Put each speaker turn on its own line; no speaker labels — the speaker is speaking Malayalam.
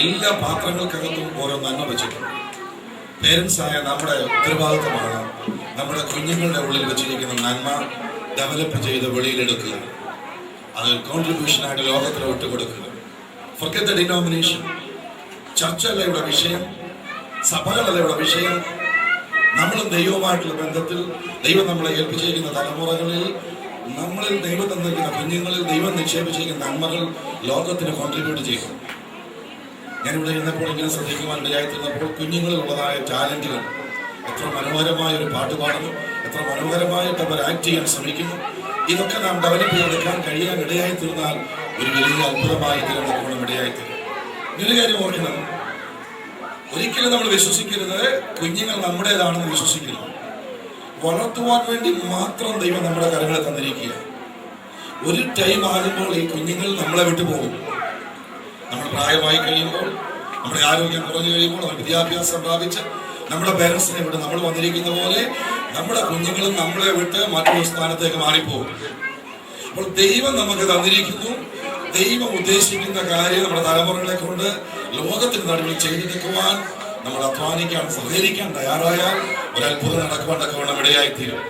എല്ലാ പാത്രങ്ങൾക്കകത്തും ഓരോ നന്മ വെച്ചിട്ടുണ്ട്. പേരൻസായ നമ്മുടെ ഉത്തരവാദിത്തമാണ് നമ്മുടെ കുഞ്ഞുങ്ങളുടെ ഉള്ളിൽ വെച്ചിരിക്കുന്ന നന്മ ഡെവലപ്പ് ചെയ്ത് വെളിയിലെടുക്കുക, അത് കോൺട്രിബ്യൂഷനായിട്ട് ലോകത്തിന് വിട്ടുകൊടുക്കുക. Forget the denomination. ചർച്ചല്ല ഇവിടെ വിഷയം, സഭകളല്ല ഇവിടെ വിഷയം. നമ്മളും ദൈവവുമായിട്ടുള്ള ബന്ധത്തിൽ ദൈവം നമ്മളെ ഏൽപ്പിച്ചിരിക്കുന്ന തലമുറകളിൽ നമ്മളിൽ ദൈവം തന്നിരിക്കുന്ന കുഞ്ഞുങ്ങളിൽ ദൈവം നിക്ഷേപിച്ചിരിക്കുന്ന നന്മകൾ ലോകത്തിന് കോൺട്രിബ്യൂട്ട് ചെയ്യും. ഞാനിവിടെ ഇരുന്നപ്പോൾ ഇങ്ങനെ ശ്രദ്ധിക്കുവാൻ ഇടയായിത്തീർന്നപ്പോൾ കുഞ്ഞുങ്ങളിലുള്ളതായ ടാലന്റുകൾ, എത്ര മനോഹരമായ ഒരു പാട്ട് പാടുന്നു, എത്ര മനോഹരമായിട്ട് അവർ ആക്ട് ചെയ്യാൻ ശ്രമിക്കുന്നു. ഇതൊക്കെ നാം ഡെവലപ്പ് ചെയ്തെടുക്കാൻ കഴിയാൻ ഇടയായിത്തീർന്നാൽ ഒരു വലിയ അത്ഭുതമായി തീർന്ന ഇടയായിത്തീരും. ഒരു കാര്യം ഓർക്കണം, ഒരിക്കലും നമ്മൾ വിശ്വസിക്കരുത് കുഞ്ഞുങ്ങൾ നമ്മുടേതാണെന്ന് വിശ്വസിക്കരുത്. വളർത്തുവാൻ വേണ്ടി മാത്രം ദൈവം നമ്മുടെ കരങ്ങളെ തന്നിരിക്കുക. ഒരു ടൈം ആകുമ്പോൾ ഈ കുഞ്ഞുങ്ങൾ നമ്മളെ വിട്ടു പോകും. നമ്മൾ പ്രായമായി കഴിയുമ്പോൾ, നമ്മുടെ ആരോഗ്യം കുറഞ്ഞു കഴിയുമ്പോൾ, നമ്മൾ വിദ്യാഭ്യാസം പ്രാപിച്ച് നമ്മുടെ പേരൻസിനെ വിട്ട് നമ്മൾ വന്നിരിക്കുന്ന പോലെ നമ്മുടെ കുഞ്ഞുങ്ങളും നമ്മളെ വിട്ട് മറ്റൊരു സ്ഥാനത്തേക്ക് മാറിപ്പോകും. അപ്പോൾ ദൈവം നമുക്ക് തന്നിരിക്കുന്നു. ദൈവം ഉദ്ദേശിക്കുന്ന കാര്യം നമ്മുടെ തലമുറകളെ കൊണ്ട് ലോകത്തിന് നടുവിൽ ചെയ്തെടുക്കുവാൻ നമ്മൾ അധ്വാനിക്കാൻ, സഹകരിക്കാൻ തയ്യാറായാൽ ഒരു അത്ഭുതം നടക്കുവാൻ ഇടയായിത്തീരും.